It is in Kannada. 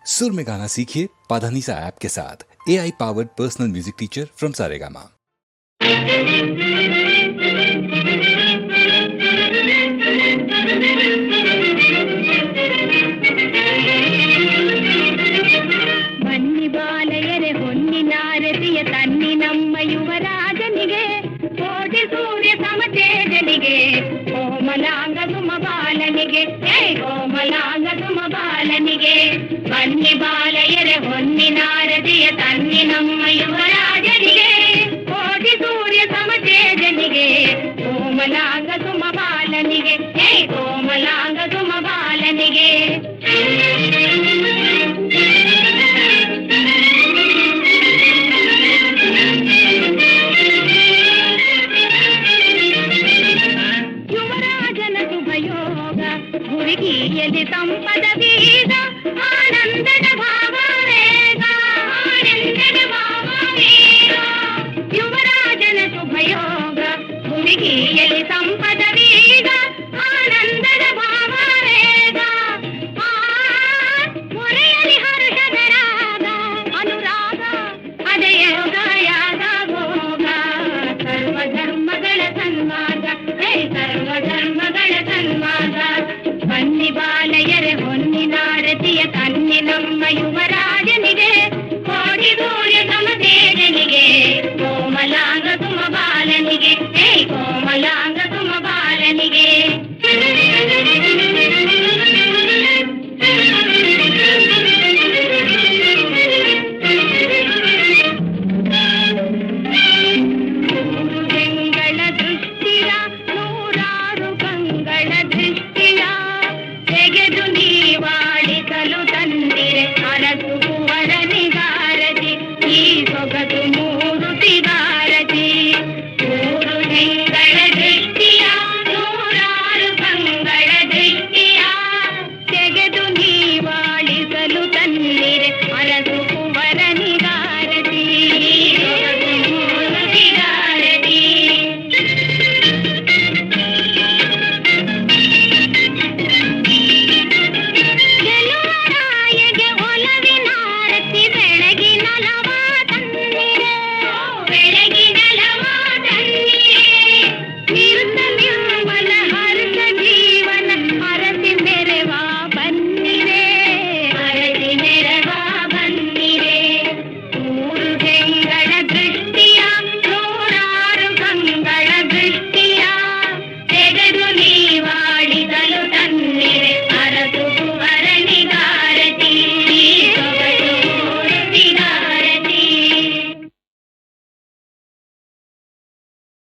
सुर में गाना सीखिए पाधानीसा ऐप के साथ। AI powered personal music teacher from Saregama. ಬನ್ನಿ ಬಾಲಯರೆ ಹೊನ್ನಿನಾರತಿಯ ತನ್ನಿ ನಮ್ಮ ಯುವರಾಜನಿಗೆ ಕೋಟಿ ಸೂರ್ಯ ಸಮತೇಜನಿಗೆ ಕೋಮಲಾಂಗ ಸುಮ ಬಾಲನಿಗೆ ಕೋಮಲಾಂಗ ಸುಮ ಬಾಲನಿಗೆ ಬನ್ನಿ ಬಾಲಯರೆ ಹೊನ್ನಿನಾರತಿಯ ತನ್ನಿ ನಮ್ಮ ಯುವರಾಜನಿಗೆ ಕೋಟಿ ಸೂರ್ಯ ಸಮತೇಜನಿಗೆ ಕೋಮಲಾಂಗ ಸುಮ ಬಾಲನಿಗೆ ಕೋಮಲಾಂಗ ಸುಮ ಬಾಲನಿಗೆ ಹುಡುಗಿಯಲ್ಲಿ ಸಂಪದ ಬೀಗ ಆನಂದದ ಭಾವವೇಗ ಆನಂದದ ಭಾವವೇಗ ಯುವರಾಜನ ಶುಭಯೋಗ ಹುಡುಗಿಯಲ್ಲಿ ಸಂಪದ ಬೀಗ ಆನಂದದ ಭಾವವೇಗ ಮೊರೆಯಲಿ ಹರ್ಷದ ರಾಗ ಅನುರಾಗ ಅದ ಯೋಗ ಯಾಗ ಭೋಗ ಸರ್ವಧರ್ಮಗಳ ಸನ್ಮಾರ್ಗ ಸರ್ವಧರ್ಮಗಳ ಸನ್ಮಾರ್ಗ ಬನ್ನಿ ಬಾಲಯರೆ ಹೊನ್ನಿನಾರತಿಯ ಕನ್ನಿ ನಮ್ಮ ಯುವರಾಜನಿಗೆ ಕೋಟಿ ಸೂರ್ಯ ಸಮತೇಜನಿಗೆ ಕೋಮಲಾಂಗ ಸುಮ ಬಾಲನಿಗೆ ಕೋಮಲಾಂಗ ಸುಮ ಬಾಲನಿಗೆ ಗಂಗಳ ದೃಷ್ಟಿಯ ನೂರಾರು ಗಂಗಳ ದೃಷ್ಟಿಯ ತೆಗೆದು ನೀವಾಡಿಸಲು ತಂದಿರೆ ಅರಸು ಕುವರನಿಗಾರತಿ ಈ ಸೊಗಸು ಮೂರುತಿಗ